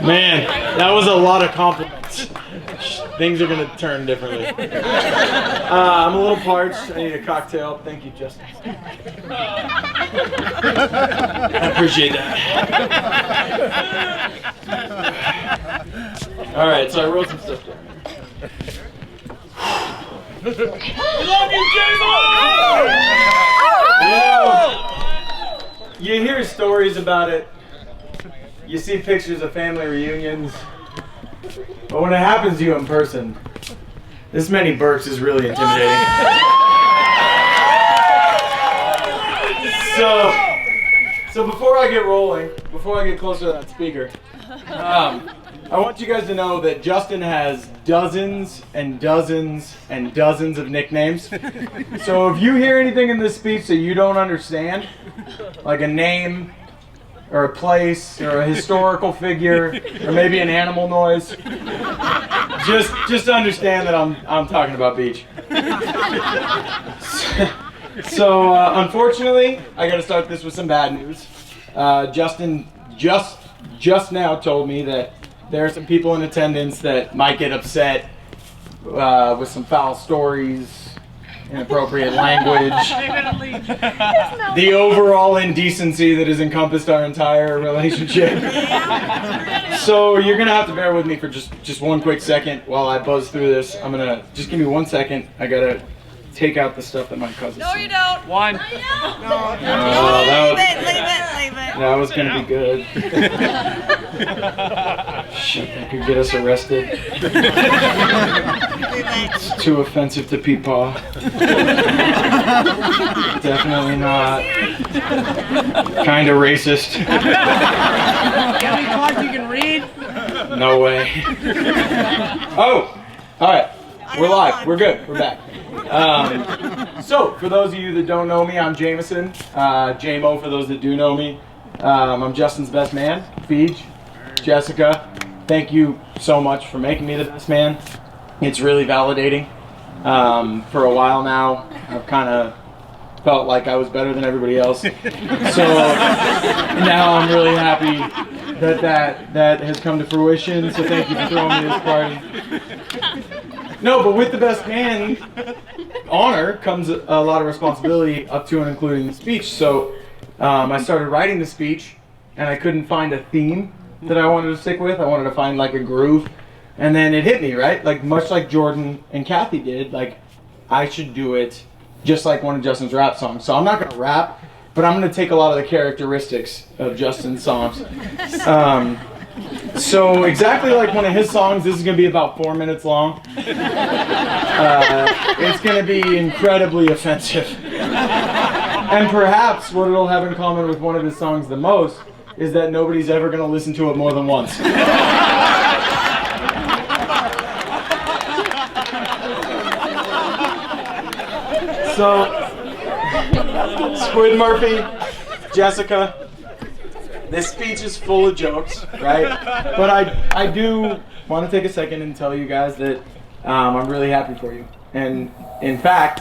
Man, that was a lot of compliments. Things are gonna turn differently. I'm a little parched. I need a cocktail. Thank you, Justin. I appreciate that. All right, so I wrote some stuff down. We love you, J-Moe! You hear stories about it. You see pictures of family reunions. But when it happens to you in person, this many Burkes is really intimidating. So before I get rolling, before I get closer to that speaker, I want you guys to know that Justin has dozens and dozens and dozens of nicknames. So if you hear anything in this speech that you don't understand, like a name, or a place, or a historical figure, or maybe an animal noise, just understand that I'm talking about beach. So unfortunately, I got to start this with some bad news. Justin just now told me that there are some people in attendance that might get upset with some foul stories, inappropriate language, the overall indecency that has encompassed our entire relationship. So you're gonna have to bear with me for just one quick second while I buzz through this. I'm gonna just give me 1 second. I gotta take out the stuff that might cause. No, you don't. One. No. Leave it. That was gonna be good. Shit, that could get us arrested. It's too offensive to Peepaw. Definitely not. Kinda racist. How many cards you can read? No way. Oh! Alright. We're live. We're good. We're back. So, for those of you that don't know me, I'm Jameson. J-Moe for those that do know me. I'm Justin's best man. Feej, Jessica, thank you so much for making me the best man. It's really validating. For a while now, I've kind of felt like I was better than everybody else. So now I'm really happy that has come to fruition. So thank you for throwing me this party. No, but with the best man honor comes a lot of responsibility up to and including the speech. So I started writing the speech and I couldn't find a theme that I wanted to stick with. I wanted to find like a groove. And then it hit me, right? Like much like Jordan and Kathy did, like I should do it just like one of Justin's rap songs. So I'm not gonna rap, but I'm gonna take a lot of the characteristics of Justin's songs. So exactly like one of his songs, this is going to be about 4 minutes long. It's going to be incredibly offensive. And perhaps what it'll have in common with one of his songs the most is that nobody's ever going to listen to it more than once. So, Squid Murphy, Jessica, this speech is full of jokes, right? But I do want to take a second and tell you guys that I'm really happy for you. And in fact,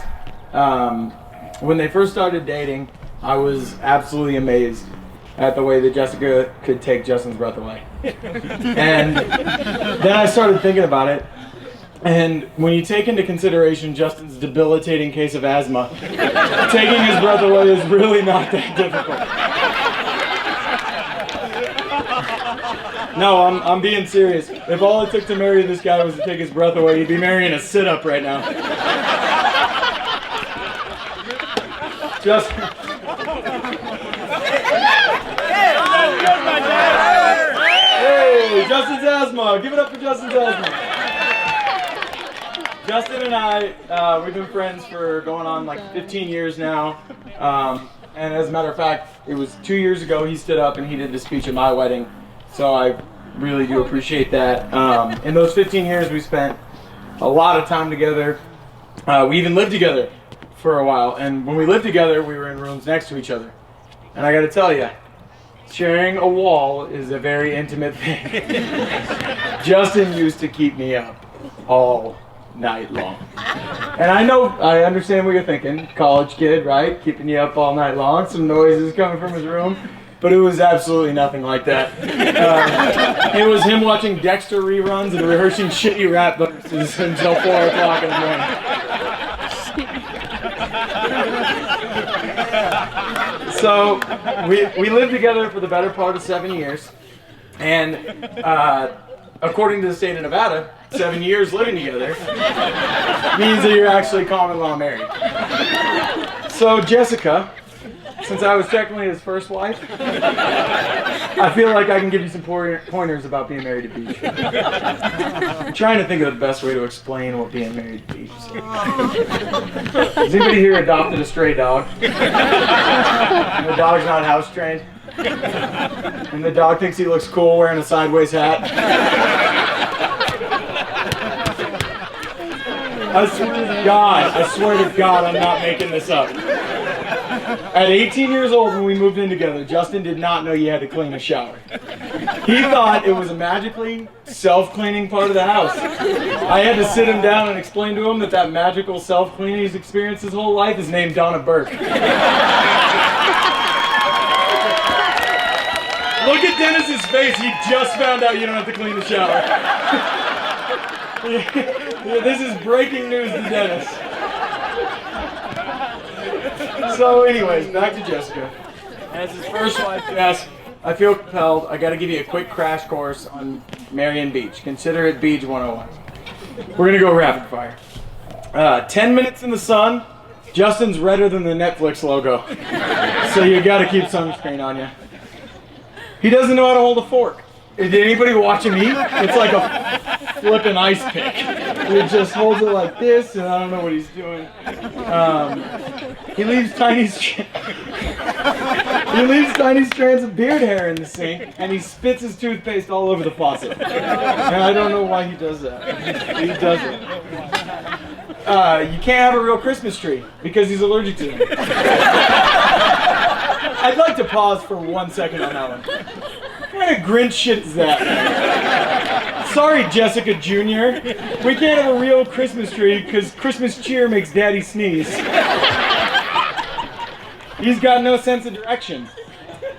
when they first started dating, I was absolutely amazed at the way that Jessica could take Justin's breath away. And then I started thinking about it. And when you take into consideration Justin's debilitating case of asthma, taking his breath away is really not that difficult. No, I'm being serious. If all it took to marry this guy was to take his breath away, he'd be marrying a sit-up right now. Justin. Hey, Justin's asthma. Give it up for Justin's asthma. Justin and I, we've been friends for going on like 15 years now. And as a matter of fact, it was 2 years ago he stood up and he did the speech at my wedding. So I really do appreciate that. In those 15 years we spent a lot of time together. We even lived together for a while. And when we lived together, we were in rooms next to each other. And I gotta tell you, sharing a wall is a very intimate thing. Justin used to keep me up all night long. And I understand what you're thinking. College kid, right? Keeping you up all night long. Some noises coming from his room. but it was absolutely nothing like that. It was him watching Dexter reruns and rehearsing shitty rap verses until 4 o'clock in the morning. So we lived together for the better part of 7 years, and according to the state of Nevada, 7 years living together means that you're actually common law married. So Jessica, since I was technically his first wife, I feel like I can give you some pointers about being married to Beach. I'm trying to think of the best way to explain what being married to Beach is. Has anybody here adopted a stray dog? And the dog's not house trained? And the dog thinks he looks cool wearing a sideways hat? I swear to God, I'm not making this up. At 18 years old when we moved in together, Justin did not know you had to clean a shower. He thought it was a magically self-cleaning part of the house. I had to sit him down and explain to him that magical self-cleaning he's experienced his whole life is named Burke. Look at Dennis's face. He just found out you don't have to clean the shower. This is breaking news to Dennis. So anyways, back to Jessica. As his first wife, Jess, I feel compelled. I got to give you a quick crash course on Marion Beach. Consider it Beach 101. We're going to go rapid fire. 10 minutes in the sun. Justin's redder than the Netflix logo. So you got to keep sunscreen on you. He doesn't know how to hold a fork. Did anybody watch him eat? It's like a flippin' ice pick. He just holds it like this, and I don't know what he's doing. He leaves tiny strands of beard hair in the sink, and he spits his toothpaste all over the faucet. And I don't know why he does that. He does it. You can't have a real Christmas tree because he's allergic to them. I'd like to pause for 1 second on that one. What kind of Grinch shit is that? Sorry, Jessica Jr. We can't have a real Christmas tree because Christmas cheer makes Daddy sneeze. He's got no sense of direction.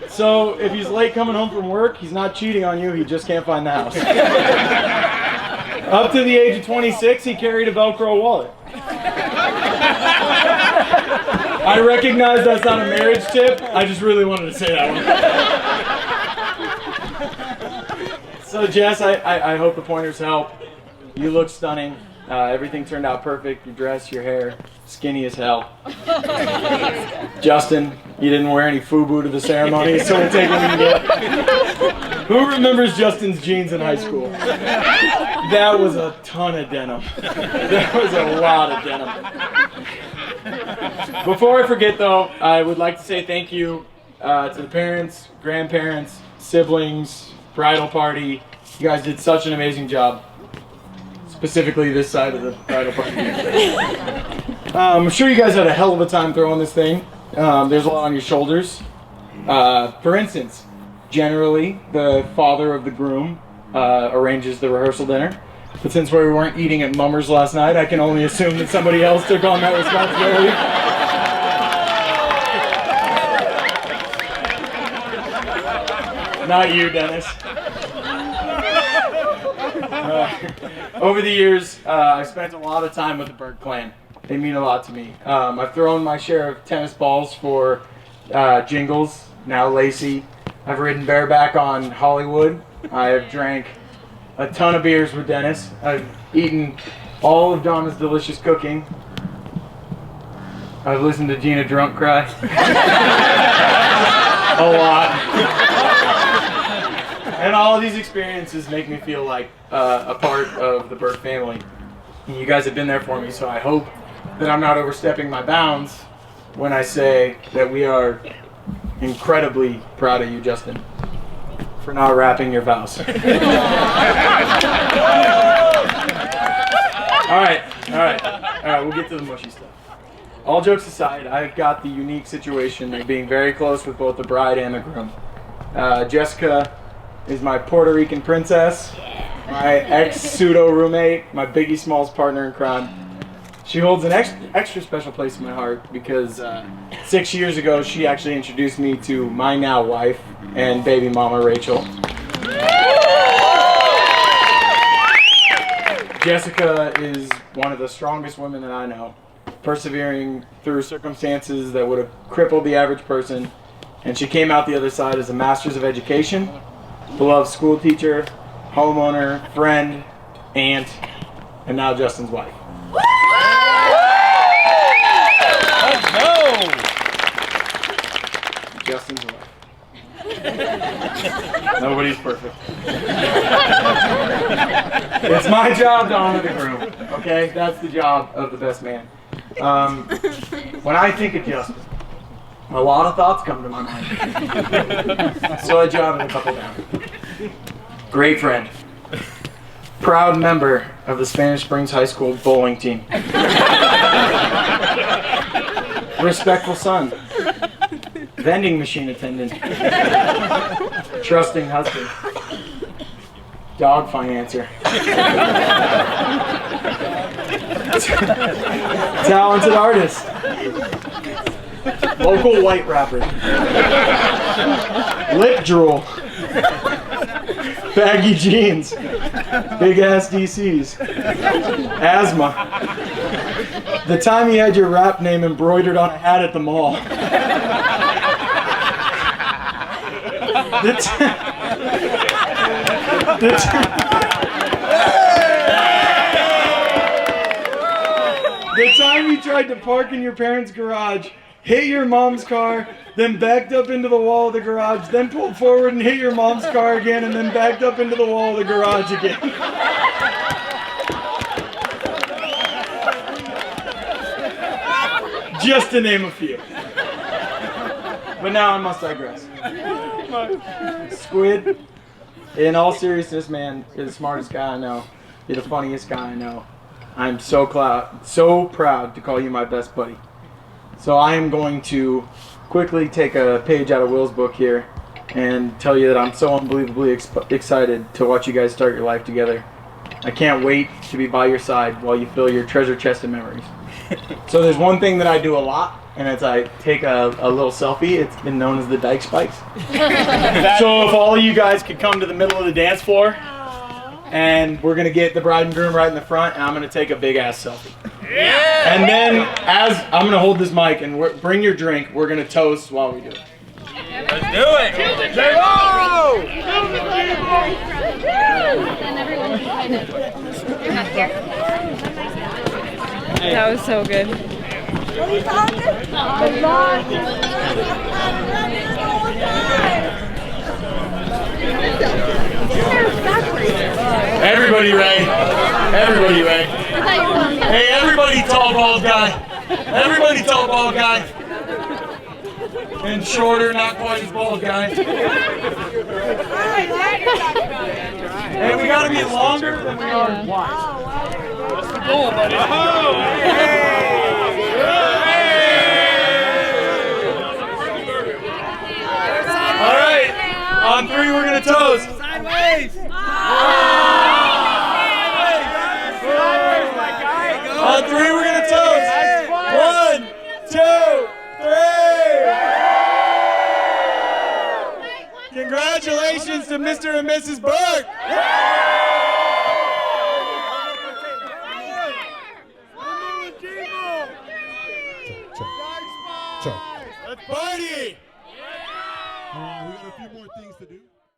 So if he's late coming home from work, he's not cheating on you, he just can't find the house. Up to the age of 26, he carried a Velcro wallet. I recognize that's not a marriage tip, I just really wanted to say that one. So Jess, I hope the pointers help. You look stunning. Everything turned out perfect. Your dress, your hair, skinny as hell. Justin, you didn't wear any FUBU to the ceremony, so we'll take what we can get. Who remembers Justin's jeans in high school? That was a ton of denim. That was a lot of denim. Before I forget though, I would like to say thank you to the parents, grandparents, siblings, bridal party. You guys did such an amazing job. Specifically this side of the bridal party. I'm sure you guys had a hell of a time throwing this thing. There's a lot on your shoulders. For instance, generally the father of the groom arranges the rehearsal dinner. But since we weren't eating at Mummer's last night, I can only assume that somebody else took on that responsibility. Not you, Dennis. Over the years, I've spent a lot of time with the Burke clan. They mean a lot to me. I've thrown my share of tennis balls for Jingles, now Lacey. I've ridden bareback on Hollywood. I have drank a ton of beers with Dennis. I've eaten all of Donna's delicious cooking. I've listened to Gina drunk cry. A lot. And all of these experiences make me feel like a part of the Burke family. And you guys have been there for me, so I hope that I'm not overstepping my bounds when I say that we are incredibly proud of you, Justin, for not wrapping your vows. All right, we'll get to the mushy stuff. All jokes aside, I've got the unique situation of being very close with both the bride and the groom. Jessica is my Puerto Rican princess, my ex-pseudo roommate, my Biggie Smalls partner in crime. She holds an extra special place in my heart because 6 years ago, she actually introduced me to my now wife and baby mama, Rachel. Jessica is one of the strongest women that I know, persevering through circumstances that would have crippled the average person. And she came out the other side as a master's of education, beloved school teacher, homeowner, friend, aunt, and now Justin's wife. Let's go! Justin's wife. Nobody's perfect. It's my job to honor the groom, okay? That's the job of the best man. When I think of Justin, a lot of thoughts come to my mind. So I jotted a couple down. Great friend. Proud member of the Spanish Springs High School bowling team. Respectful son. Vending machine attendant. Trusting husband. Dog financer. Talented artist. Local white rapper. Lip drool. Baggy jeans. Big ass DCs. Asthma. The time you had your rap name embroidered on a hat at the mall. The time you tried to park in your parents' garage, hit your mom's car, then backed up into the wall of the garage, then pulled forward and hit your mom's car again, and then backed up into the wall of the garage again. Just to name a few. But now I must digress. Squid, in all seriousness, man, you're the smartest guy I know. You're the funniest guy I know. I'm so proud to call you my best buddy. So I am going to quickly take a page out of Will's book here and tell you that I'm so unbelievably excited to watch you guys start your life together. I can't wait to be by your side while you fill your treasure chest of memories. So there's one thing that I do a lot, and it's I take a little selfie. It's been known as the Dyke Spikes. So if all of you guys could come to the middle of the dance floor, and we're going to get the bride and groom right in the front, and I'm going to take a big ass selfie. Yeah. And then as I'm going to hold this mic, and bring your drink, we're going to toast while we do it. Let's do it! J-Moe! That was so good. Everybody ready? Everybody ready? Hey, everybody tall bald guy. Everybody tall bald guy. And shorter, not quite as bald guy. Hey, we gotta be longer than we are wide. What's the goal, buddy? All right, on three we're gonna toast. Sideways! On three we're gonna toast. 1, 2, 3. Congratulations to Mr. and Mrs. Burke. Chuck. Let's party. We got a few more things to do.